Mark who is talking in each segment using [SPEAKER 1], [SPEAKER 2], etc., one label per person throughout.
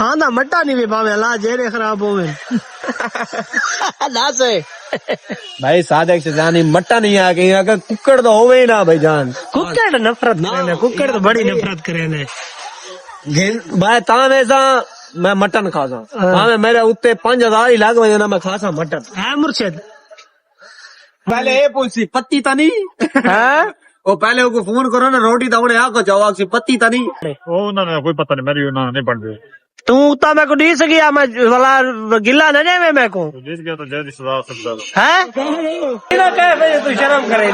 [SPEAKER 1] खाना मट्टा नहीं भी पावे अल्लाह जेरे खराब होवे ना से
[SPEAKER 2] भाई सादक से जानी मट्टा नहीं आ गई अगर कुकड़ तो होवे ही ना भाई जान
[SPEAKER 1] कुकड़ नफरत करे कुकड़ तो बड़ी नफरत करे ने
[SPEAKER 2] भाई तावे सा मैं मटन खाता तावे मेरे उत्ते 5000 ही लाग वजे ना मैं खाता मटन
[SPEAKER 1] है मुर्शिद
[SPEAKER 2] पहले ये पूछी पत्ती ता नहीं
[SPEAKER 1] है
[SPEAKER 2] वो पहले उनको फोन करो ना रोटी दौड़े आको जवाब से पत्ती ता नहीं
[SPEAKER 3] वो उन्होंने कोई पता नहीं मेरी उन्होंने नहीं पढ़ रही
[SPEAKER 1] तू तो मैं को दी सकी मैं वाला गिला न जाए मैं को
[SPEAKER 3] तो जिस गया तो जय सदा सकता
[SPEAKER 1] है ना कहे भाई तू शर्म करे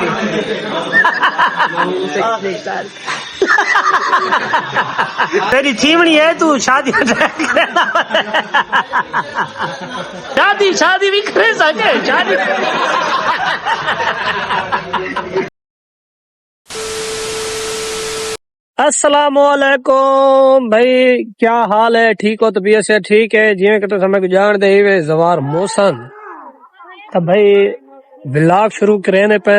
[SPEAKER 1] तेरी चीमनी है तू शादी शादी शादी भी करे सके शादी अस्सलामुअलैकुम भाई क्या हाल है ठीक हो तबीयत से ठीक है जिवें कि समय को जान दे वे जवार मौसम तो भाई व्लॉग शुरू करने पे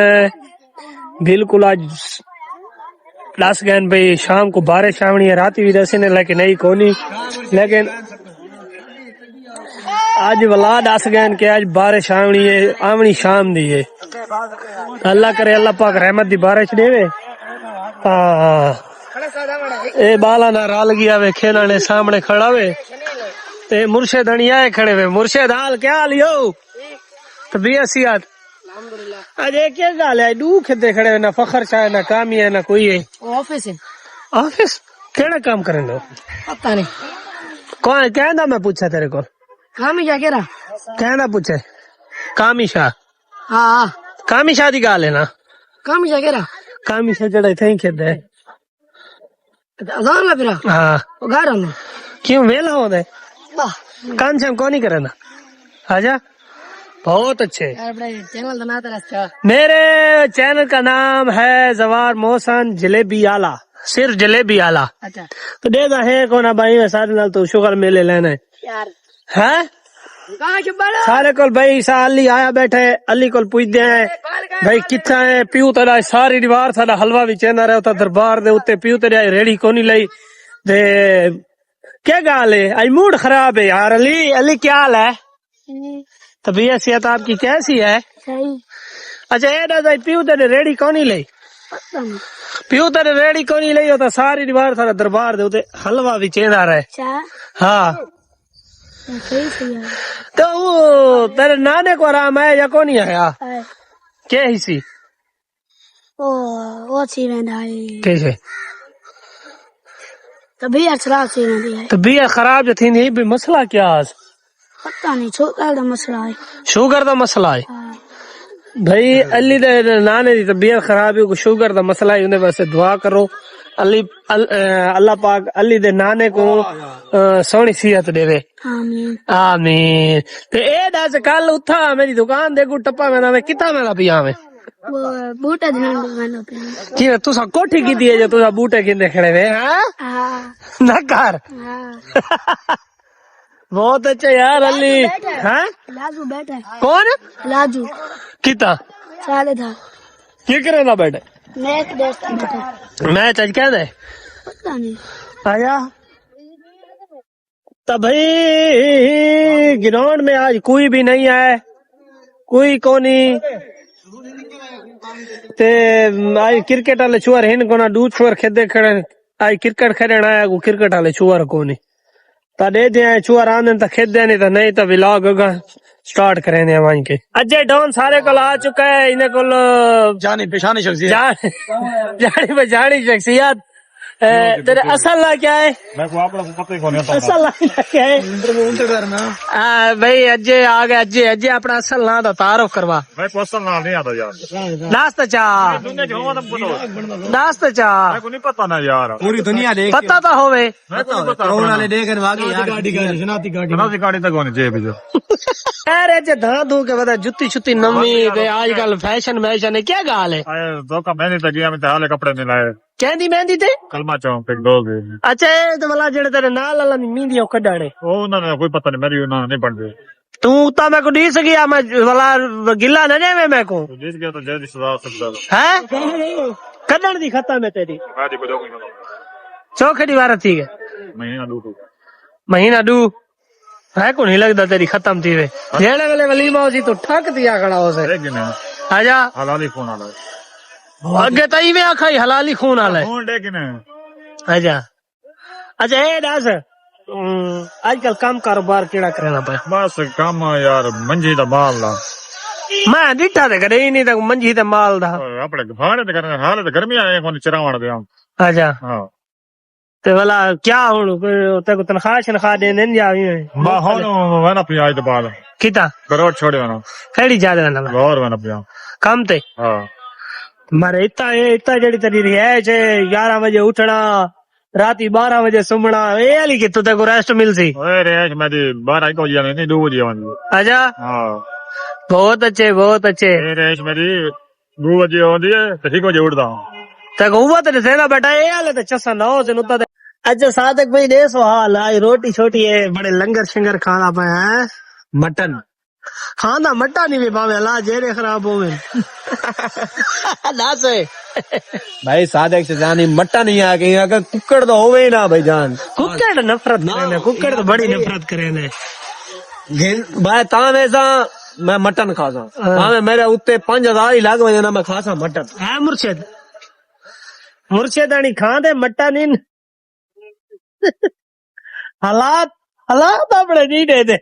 [SPEAKER 1] बिल्कुल आज 10 गए भाई शाम को बारिश आवनी है रात भी दसी ने लेकिन नहीं कोनी लेकिन आज वाला 10 गए के आज बारिश आवनी शाम दी है अल्लाह करे अल्लाह पाक रहमत दी बारिश देवे ए बाला ना राल गया वे खेला ने सामने खड़ा वे ते मुर्शिद हनिया खड़े वे मुर्शिद हाल क्या हाल यो तबीयत आज क्या गाल है दू खेते खड़े ना फखर चाहे ना काम है ना कोई है
[SPEAKER 4] ऑफिस है
[SPEAKER 1] ऑफिस केड़ा काम करे लो
[SPEAKER 4] पता नहीं
[SPEAKER 1] कौन कहना मैं पूछा तेरे को
[SPEAKER 4] काम ही क्या कह रहा
[SPEAKER 1] कहना पूछे कामिशा
[SPEAKER 4] हाँ
[SPEAKER 1] कामिशा दी गाल है ना
[SPEAKER 4] काम ही क्या कह रहा
[SPEAKER 1] कामिशा जड़ा थे खेते
[SPEAKER 4] हजार ला फिर
[SPEAKER 1] हाँ
[SPEAKER 4] वो घर आना
[SPEAKER 1] क्यों वेला हो दे काम शाम कौन नहीं करे ना आजा बहुत अच्छे
[SPEAKER 4] यार बड़ा चैनल बनाता रहता
[SPEAKER 1] मेरे चैनल का नाम है जवार मोहसन जलेबी आला सिर्फ जलेबी आला
[SPEAKER 4] अच्छा
[SPEAKER 1] तो दे दा है कोना भाई में सारे नाल तो शुगर मेले लेना है
[SPEAKER 4] यार
[SPEAKER 1] हैं
[SPEAKER 4] कहाँ के बड़ा
[SPEAKER 1] सारे कोल भाई सा अली आया बैठे अली कोल पूछदे हैं भाई किथा है पीऊ तेरा सारी दीवार साडा हलवा भी चेंदा रहा था दरबार दे उत्ते पीऊ तेरा रेडी कोनी लई दे क्या गाल है आज मूड खराब है यार अली अली क्या हाल है तबीयत सेहत आपकी कैसी है
[SPEAKER 4] सही
[SPEAKER 1] अच्छा ये दादा पीऊ तेरे रेडी कोनी लई
[SPEAKER 4] पता नहीं
[SPEAKER 1] पीऊ तेरे रेडी कोनी लई होता सारी दीवार सारा दरबार दे उत्ते हलवा भी चेंदा रहा
[SPEAKER 4] अच्छा
[SPEAKER 1] हाँ
[SPEAKER 4] सही सही है
[SPEAKER 1] तो वो तेरे नाने को आराम है या कोनी आया क्या ही सी
[SPEAKER 4] वो सी में आई
[SPEAKER 1] कैसे
[SPEAKER 4] तभी अच्छा सी में आई
[SPEAKER 1] तबीयत खराब जो थी नहीं भी मसला क्या आज
[SPEAKER 4] पता नहीं छोटा दा मसला है
[SPEAKER 1] शुगर का मसला है
[SPEAKER 4] हाँ।
[SPEAKER 1] भाई अली दे नाने की तबीयत खराब है शुगर का मसला है उन्हें वैसे दुआ करो अली अल्लाह पाक अली दे नाने को सोहनी सेहत देवे
[SPEAKER 4] आमीन
[SPEAKER 1] आमीन ते ए दस कल उठा मेरी दुकान दे को टप्पा में ना कितना मेरा पिया में
[SPEAKER 4] वो बूटा ध्यान मैंने पे
[SPEAKER 1] कि तुसा कोठी की दी है जो तुसा बूटे किंदे खड़े वे हां
[SPEAKER 4] हाँ
[SPEAKER 1] ना कर
[SPEAKER 4] हाँ
[SPEAKER 1] बहुत अच्छा यार अली हैं
[SPEAKER 4] लाजू बैठा है
[SPEAKER 1] कौन
[SPEAKER 4] लाजू
[SPEAKER 1] किता
[SPEAKER 4] साले था
[SPEAKER 1] क्या करे ना बैठे
[SPEAKER 4] मैच देखता बैठा
[SPEAKER 1] मैच आज क्या दे
[SPEAKER 4] पता नहीं
[SPEAKER 1] आया तो भाई ग्राउंड में आज कोई भी नहीं है कोई कोनी ते आज क्रिकेट वाले छुआर हिन कोना दूध छुआर खेदे खड़े आज क्रिकेट खेलने आया को क्रिकेट वाले छुआर कोनी ता दे दे छुआर आने ता खेदे नहीं तो नहीं तो व्लॉग स्टार्ट करेंगे वहीं के अजय डॉन सारे को आ चुका है इन्हें को
[SPEAKER 2] जानी पेशानी शख्सियत
[SPEAKER 1] जानी बजानी शख्सियत तेरे असल ना क्या है
[SPEAKER 3] मैं को आपको पता ही नहीं
[SPEAKER 1] असल ना क्या है भाई अजय आ गए अजय अजय अपना असल ना तो तारुफ करवा
[SPEAKER 3] मैं को असल नाम नहीं आता यार
[SPEAKER 1] नाश्ता चाह
[SPEAKER 3] दुनिया जो हो तुम पता
[SPEAKER 1] नाश्ता चाह
[SPEAKER 3] मैं को नहीं पता ना यार
[SPEAKER 2] पूरी दुनिया देख
[SPEAKER 1] पता तो होवे
[SPEAKER 3] मैं को नहीं पता
[SPEAKER 2] करोड़ वाले देख वाकई यार
[SPEAKER 3] शनाती गाड़ी तक होनी चाहिए जो
[SPEAKER 1] अरे जे धा धू के बता जुत्ती छुत्ती नमी ते आजकल फैशन वैशन है क्या गाल है
[SPEAKER 3] दो का मैंने तक गया मैं हाले कपड़े नहीं लाए
[SPEAKER 1] कहंदी मेहंदी ते
[SPEAKER 3] कलमा चौक एक दो गए
[SPEAKER 1] अच्छा ये तो मला जेड़े तेरे नाल वाला मींदी कढाने
[SPEAKER 3] वो उन्होंने कोई पता नहीं मेरी उन्होंने नहीं पढ़ रही
[SPEAKER 1] तू ता मैं को दी सकी मैं वाला गिला न जावे मैं को
[SPEAKER 3] तो जिस गया तो जय सदा सकता
[SPEAKER 1] हैं कढण दी खत्म है तेरी
[SPEAKER 3] मैं जी को जो
[SPEAKER 1] चौखड़ी वार ठीक है
[SPEAKER 3] महीना दूर
[SPEAKER 1] महीना डू है को नहीं लगता तेरी खत्म थी वे जेड़े वेले वलीमा हो सी तो ठक दिया खड़ा हो से
[SPEAKER 3] लेकिन
[SPEAKER 1] आजा
[SPEAKER 3] हलाली फोन आला
[SPEAKER 1] अगे तई में आखा हलाली खून आला
[SPEAKER 3] फोन लेकिन
[SPEAKER 1] अच्छा अच्छा ए दास आजकल काम कारोबार केड़ा करना पे
[SPEAKER 3] बस काम यार मंजी दा माल ला
[SPEAKER 1] मैं डिठा ते करे ही नहीं तक मंजी ते माल दा
[SPEAKER 3] अपने भाड़े ते करने हाल ते गर्मी आए कोनी चरावण दे
[SPEAKER 1] अच्छा
[SPEAKER 3] हां
[SPEAKER 1] ते वाला क्या हुन ते को तनख्वाह दे देन जा
[SPEAKER 3] बा होन वना पिया आज बाद
[SPEAKER 1] किता
[SPEAKER 3] करोड़ छोड़े वना
[SPEAKER 1] केड़ी ज्यादा ना
[SPEAKER 3] गौर वना पिया
[SPEAKER 1] काम ते
[SPEAKER 3] हां
[SPEAKER 1] मारे इतना जड़ी तेरी रिहाइश है 11 बजे उठना राती 12 बजे सुमना ये वाली कितों तेको रेस्ट मिल सी
[SPEAKER 3] ओए रेश मेरी 12 1 बजे नहीं 2 बजे आनी
[SPEAKER 1] अच्छा
[SPEAKER 3] हां
[SPEAKER 1] बहुत अच्छे बहुत अच्छे
[SPEAKER 3] ए रेश मेरी 2 बजे आंदी है ते 1 बजे उठदा
[SPEAKER 1] तेको हुआ ते सेना बेटा ये वाले ते चसा ना हो से नुता अच्छा सादक भाई दे सो हाल आई रोटी छोटी है बड़े लंगर शिंगर खाना पे है मटन खाना मट्टा नहीं भी पावे अल्लाह जेरे खराब होवे दास
[SPEAKER 2] भाई सादक से जानी मट्टा नहीं आ गई अगर कुकड़ तो होवे ही ना भाई जान
[SPEAKER 1] कुकड़ नफरत करे कुकड़ तो बड़ी नफरत करे ने
[SPEAKER 2] भाई ता वैसा मैं मटन खाता ता मेरे उत्ते 5000 ही लाग वजना मैं खासा मटन
[SPEAKER 1] है मुर्शिद मुर्शिदानी खां दे मट्टा नहीं हालात हालात अपने नहीं दे दे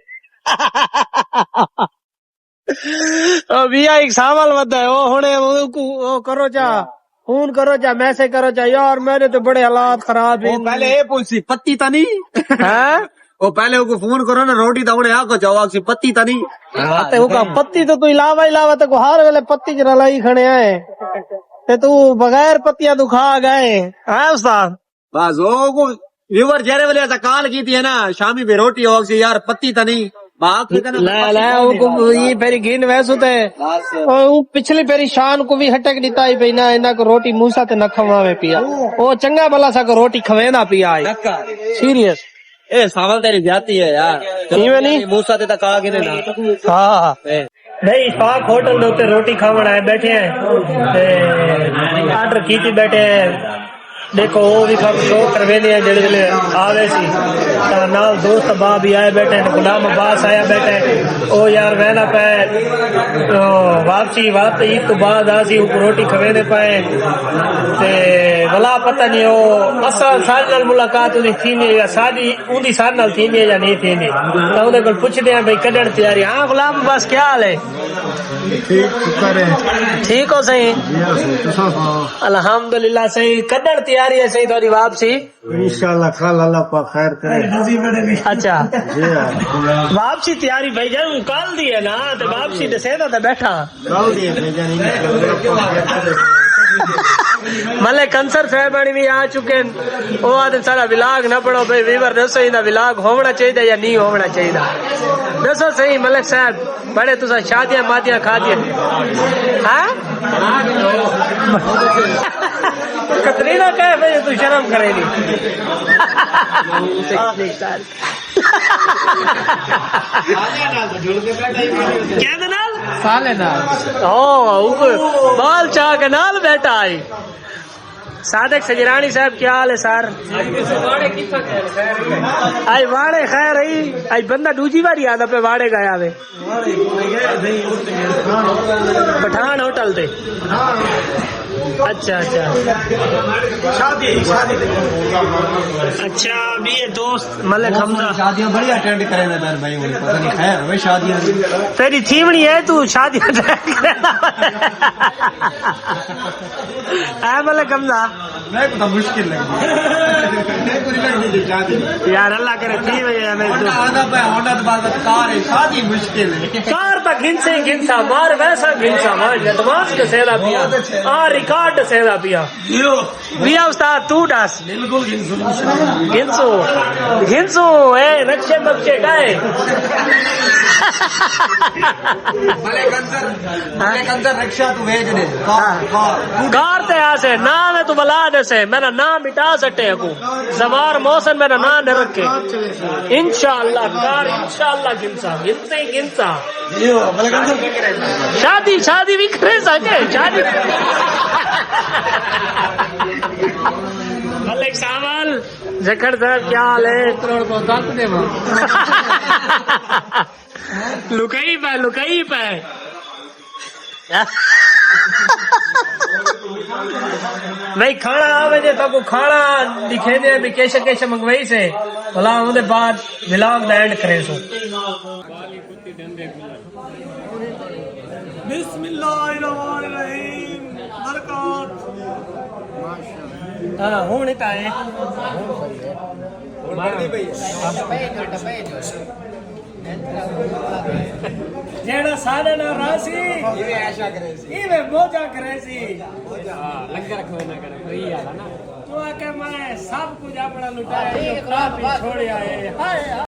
[SPEAKER 1] एक सावल बदा है वो हुने वो करो चा फोन करो चा मैसेज करो चा यार मेरे तो बड़े हालात खराब है
[SPEAKER 2] पहले ये पूछी पत्ती ता नहीं
[SPEAKER 1] हैं
[SPEAKER 2] वो पहले उनको फोन करो ना रोटी तो उन्हें आको जवाब से पत्ती ता नहीं
[SPEAKER 1] ते उका पत्ती तो तू इलावा ते को हर वेले पत्ती च रलाई खणे आए ते तू बगैर पत्तियां तू खा गए है उस्ताद
[SPEAKER 2] बस वो व्यूवर जेरे वाले ऐसा कॉल की थी ना शामी पे रोटी हो सी यार पत्ती ता नहीं बात
[SPEAKER 1] ले उनको ये फेरी गिन वैसु ते ओ पिछली फेरी शान को भी हटक दिता ही पे ना इना को रोटी मूसा ते न खवावे पिया ओ चंगा भला सा को रोटी खवेंदा पिया आई सीरियस
[SPEAKER 2] ए सावल तेरी जाती है यार
[SPEAKER 1] इवे नहीं
[SPEAKER 2] मूसा ते कहा कि ना
[SPEAKER 1] हाँ नहीं पाक होटल दे उत्ते रोटी खावण आए बैठे हैं ऑर्डर की थी बैठे हैं देखो वो भी सब शो करवे दिया जेड़े जेड़े आवे सी नाल दोस्त बा भी आए बैठे गुलाम अब्बास आया बैठे ओ यार वहना पे वापसी ईद तो बाद आसी रोटी खवे दे पाए ते भला पता नहीं ओ असल साल नाल मुलाकात उदी थी नहीं या शादी उदी साल नाल थी नहीं या नहीं थी नहीं तो उदे कोल पुछदे हैं भाई कदण तैयारी हां गुलाम अब्बास क्या हाल है ठीक हो सही अल्हम्दुलिल्लाह सही कदण तैयारी है सही थोड़ी वापसी
[SPEAKER 5] इंशाल्लाह कल अल्लाह पाक खैर करे
[SPEAKER 1] अच्छा वापसी तैयारी भाई जान कल दी है ना तो वापसी दे सेदा ते बैठा
[SPEAKER 5] कल दी है
[SPEAKER 1] मले कंसर साहबानी भी आ चुके ओ आदे सारा विलाग न पढ़ो भाई वीवर दसो इंदा विलाग होना चाहिए या नहीं होना चाहिए दसो सही मलिक साहब बड़े तुसा शादियां मादियां खा दिया हां कतरीना कहे भाई तू शर्म करेगी क्या नाल साले नाल ओ बाल चाह के नाल बैठा आई सादक सजरानी साहब क्या हाल है सर आई वाड़े खैर आई आई बंदा दूजी बारी आदा पे वाड़े गया वे पठान होटल ते अच्छा अच्छा भी ये दोस्त मलिक हमजा
[SPEAKER 2] शादियां बड़ी अटेंड करे ना भाई पता नहीं खैर वे शादियां
[SPEAKER 1] तेरी थीमड़ी है तू शादी है मलिक हमजा
[SPEAKER 2] मैं तो मुश्किल लगी
[SPEAKER 1] यार अल्लाह करे थी
[SPEAKER 2] शादी मुश्किल है
[SPEAKER 1] कार तक घिंसा मार वैसा घिंसा मार एडवांस के सेदा पिया आ रिकॉर्ड सेदा पिया उस्ताद तू डास
[SPEAKER 2] बिल्कुल
[SPEAKER 1] घिंसो ए नक्शे बक्शे काए
[SPEAKER 2] रक्षा तू भेज दे
[SPEAKER 1] कार ते आसे नाम है तू बला दे से मेरा नाम मिटा सटे को जवार मौसम मेरा नाम न रखे इंशाअल्लाह कार इंशाअल्लाह घिंसा शादी भी करे सके शादी मलिक सावल जखड़ साहब क्या हाल है? लुकई पे भाई खाना आवे जे तो खाना दिखे दे भी कैसे कैसे मंगवाई से भला उनके बाद व्लॉग दा एंड करे सो। बिस्मिल्लाहिर्रहमानिर्रहीम बरकत। हां हुन ता है जेड़ा सारे ना रासी ये आशा करे सी ये मौजा करे सी लंगर खोना करे वही आला ना तो आके मैं सब कुछ अपना लुटाया जो प्राप्त छोड़ आए हाय।